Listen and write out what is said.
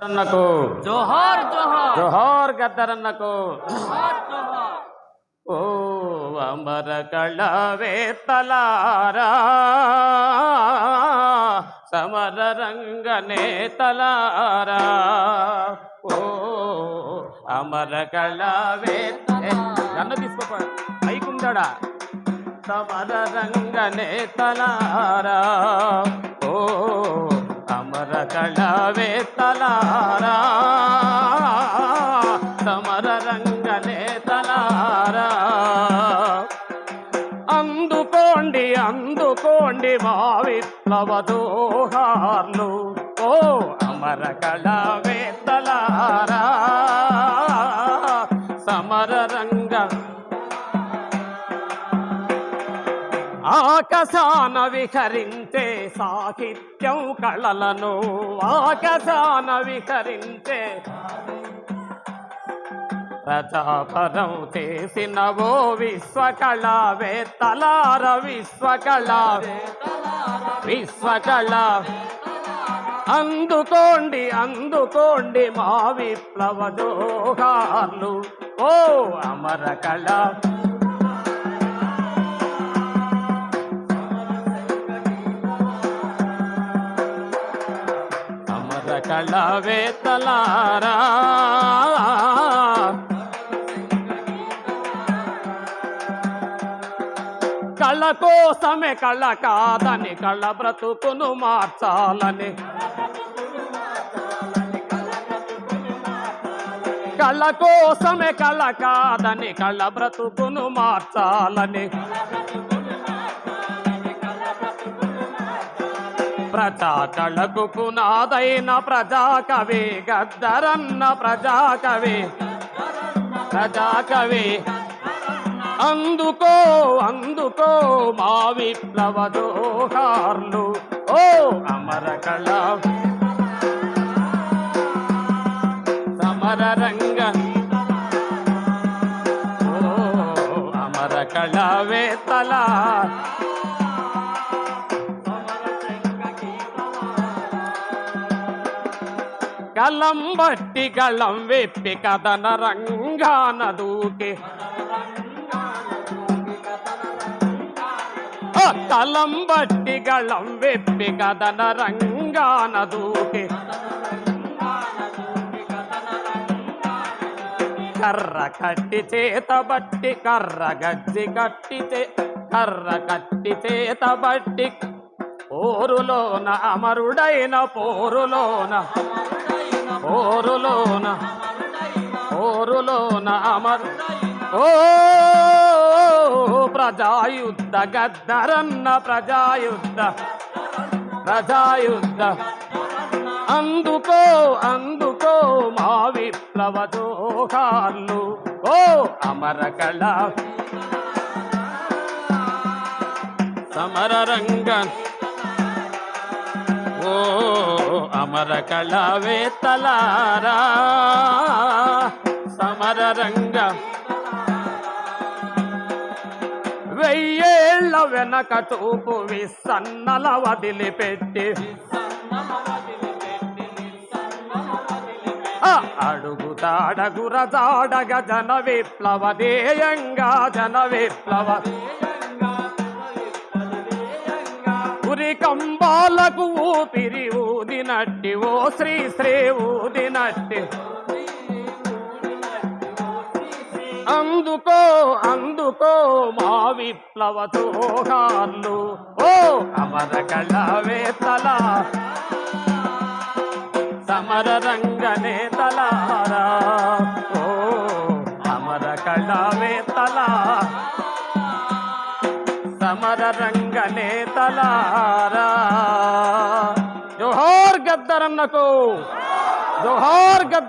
అన్నకు జోహార్ జోహార్ జోహార్ గద్దరన్నకు జోహార్ జోహార్. ఓ అమర కళవేత్తలారా సమర రంగ నేతలారా ఓ అమర కళవేత్త తీసుకో పైకుందడా సమర రంగ నేతలారా ఓ అమర కళవేత్తలారా సమర రంగ నేతలారా అందుకోండి అందుకోండి మా విప్లవ దోహార్లు ఓ అమర కళవేత్తలారా సమర రంగ ఆకాశాన విహరించే సాహిత్యం కళలను ఆకాశాన విహరించే ప్రజాపరం చేసిన ఓ విశ్వకళవేత్తలార విశ్వకళ అందుకోండి అందుకోండి మా విప్లవ జోహార్లు ఓ అమర కళ అమర కళవేత్తలారా కళ కోసమే కళ కాదని కళ బ్రతుకును మార్చాలని కళ కోసమే కళ కాదని కళ బ్రతుకును మార్చాలని ప్రజా కళకు పునాదైన ప్రజాకవి గద్దరన్న ప్రజాకవి అందుకో అందుకో మా విప్లవ జోహార్లు ఓ అమర కళ సమర రంగ ఓ అమర కళవేత్తల కలం బట్టి కళం వెప్పి కథన రంగాన దూకి కలం బట్టి గళం వెప్పి కథన రంగాన దూకి కర్ర కట్టి చేత బట్టి కర్ర గజ్జి కర్ర కట్టి చేత బట్టి పోరులోన అమరుడైన పోరులోన అమరు ఓ ప్రజాయుద్ధ గద్దరన్న ప్రజాయుద్ధ అందుకో అందుకో మా విప్లవ జోహార్లు ఓ అమర కళ సమర రంగ ఓ అమర కళవేత్తలారా సమర రంగ వెయ్యేళ్ల వెనక చూపు విసన్నల వదిలిపెట్టి అడుగుతాడగురజాడగ జన విప్లవ ధ్యేయంగా ఉరి కంబాలకు ఊపిరి ఊదినట్టి ఓ శ్రీ ఊదినట్టి అందుకో అందుకో మా విప్లవ జోహార్లు ఓ అమర కళవేత్తల సమర రంగ నేతలారా ఓ అమర కళవేత్తల సమర రంగ నేతలారా జోహార్ గద్దరన్నకు జోహార్ గద్దర్